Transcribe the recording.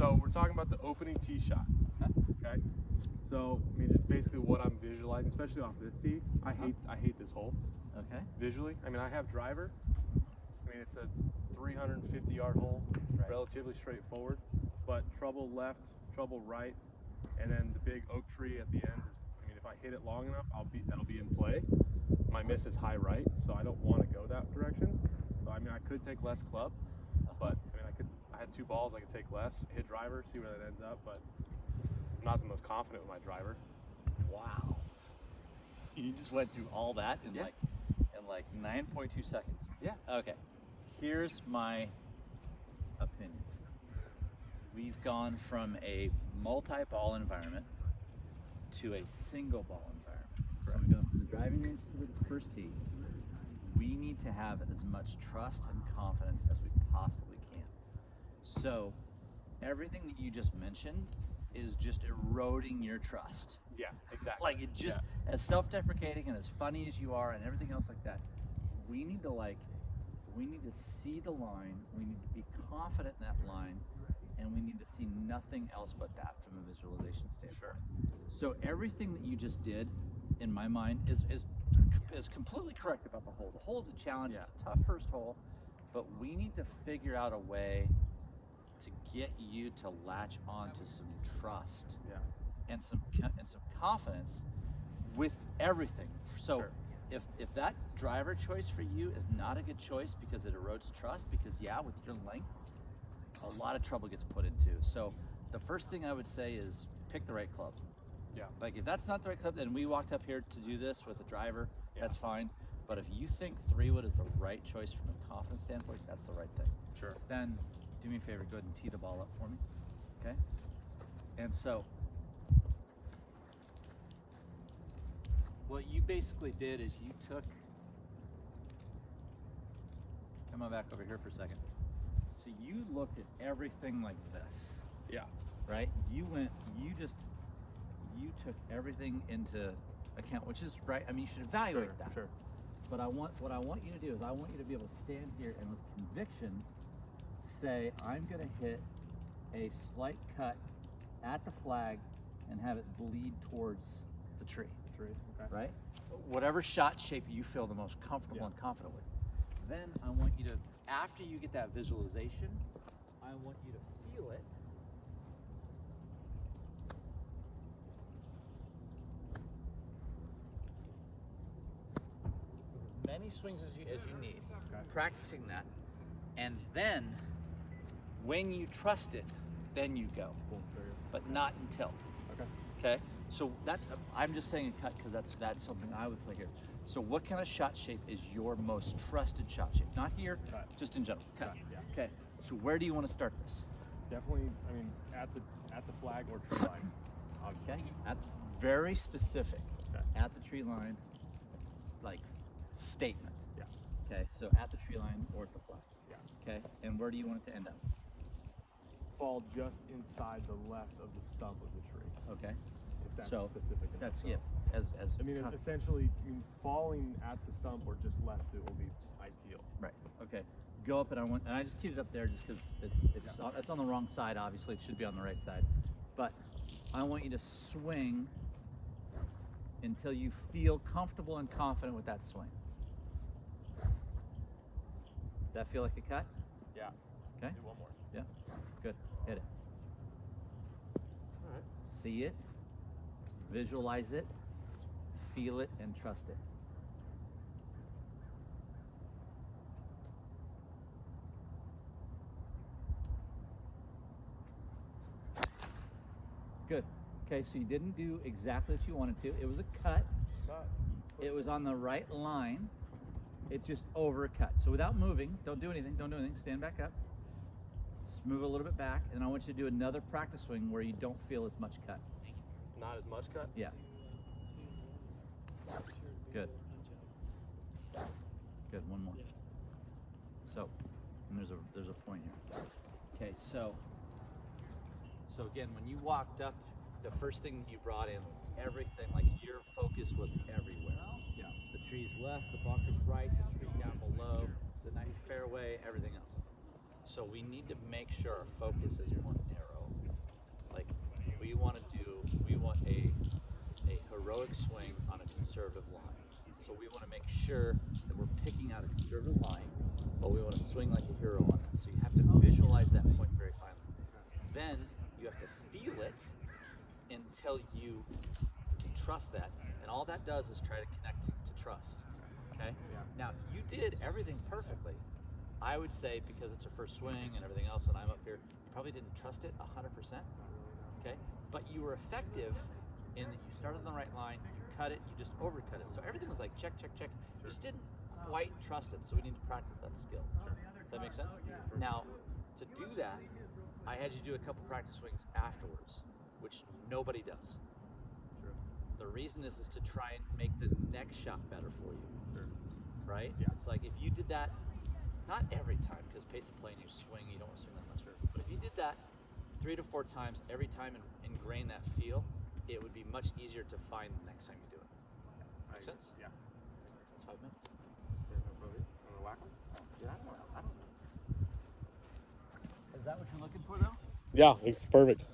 So we're talking about the opening tee shot. Okay. So I mean, just basically what I'm visualizing, especially off this tee. I hate this hole. Okay. Visually, I mean, I have driver. I mean, it's a 350-yard hole, Right. relatively straightforward, but trouble left, trouble right, and then the big oak tree at the end. I mean, if I hit it long enough, that'll be in play. My miss is high right, so I don't want to go that direction. So I mean, I could take less club, but I mean, I had 2 balls, I could take less, hit driver, see where that ends up, but I'm not the most confident with my driver. Wow. You just went through all that in Yeah. like 9.2 seconds. Yeah. Okay. Here's my opinion. We've gone from a multi-ball environment to a single ball environment. So we go from the driving range to the first tee. We need to have as much trust and confidence as we possibly can. So everything that you just mentioned is just eroding your trust. Yeah, exactly. Like it just, as self-deprecating and as funny as you are and everything else like that, we need to see the line, we need to be confident in that line, and we need to see nothing else but that from a visualization standpoint. Sure. So everything that you just did, in my mind, is completely correct about the hole. The hole's a challenge, Yeah. it's a tough first hole, but we need to figure out a way to get you to latch on to some trust Yeah. and some confidence with everything. So Sure. if that driver choice for you is not a good choice because it erodes trust, because with your length, a lot of trouble gets put into. So the first thing I would say is pick the right club. Yeah. Like if that's not the right club, then we walked up here to do this with a driver, that's fine. But if you think 3-wood is the right choice from a confidence standpoint, that's the right thing. Sure. Then do me a favor, go ahead and tee the ball up for me, okay? And so what you basically did is you took, come on back over here for a second. So you looked at everything like this, Yeah. right? You took everything into account, which is right. I mean, you should evaluate that. Sure. But what I want you to do is I want you to be able to stand here and with conviction say, I'm gonna hit a slight cut at the flag and have it bleed towards the tree. Okay. Right? Whatever shot shape you feel the most comfortable and confident with. Then I want you to, after you get that visualization, I want you to feel it. As many swings as you need. Okay. Practicing that. And then when you trust it, then you go. Cool. But not until. Okay. Okay, so that I'm just saying a cut because that's something I would play here. So what kind of shot shape is your most trusted shot shape? Not here, Cut. just in general. Cut. Cut, yeah. Okay, so where do you want to start this? Definitely. I mean, at the flag or tree line. Obviously. Okay, very specific. Okay. At the tree line, like statement. Yeah. Okay, so at the tree line or at the flag. Yeah. Okay, and where do you want it to end up? Fall just inside the left of the stump of the tree. Okay, If that's so specific enough. that's So, as I mean, essentially, falling at the stump or just left it will be ideal. Right. Okay. Go up, and I just teed it up there just because it's on the wrong side. Obviously, it should be on the right side. But I want you to swing until you feel comfortable and confident with that swing. That feel like a cut? Yeah. Okay. Do one more. Yeah. Good. Hit it. All right. See it. Visualize it. Feel it and trust it. Good. Okay, so you didn't do exactly what you wanted to. It was a cut. It was on the right line. It just overcut. So without moving, don't do anything. Stand back up. Just move a little bit back, and I want you to do another practice swing where you don't feel as much cut. Not as much cut. Yeah. Good. Good. One more. So, and there's a point here. Okay, so again, when you walked up, the first thing you brought in was everything. Like your focus was everywhere. Yeah. The tree's left, the bunker's right, the tree down below, the nice fairway, everything else. So we need to make sure our focus is more narrow. we want a heroic swing on a conservative line. So we want to make sure that we're picking out a conservative line, but we want to swing like a hero on it. So you have to visualize that point very finely. Then you have to feel it until you can trust that. And all that does is try to connect to trust. Okay? Now, you did everything perfectly. I would say because it's your first swing and everything else, and I'm up here, you probably didn't trust it 100%. Okay? But you were effective in that you started on the right line, you cut it, you just overcut it. So everything was like check, check, check. You just didn't quite trust it, so we need to practice that skill. Does that make sense? Now, to do that, I had you do a couple practice swings afterwards, which nobody does. The reason is to try and make the next shot better for you. Right? It's like if you did that, not every time, because pace of play and you swing, you don't want to swing that much. But if you did that 3 to 4 times every time and ingrain that feel, it would be much easier to find the next time you do it. Make sense? Yeah. That's 5 minutes. Yeah, I don't know. Is that what you're looking for, though? yeah, it's perfect.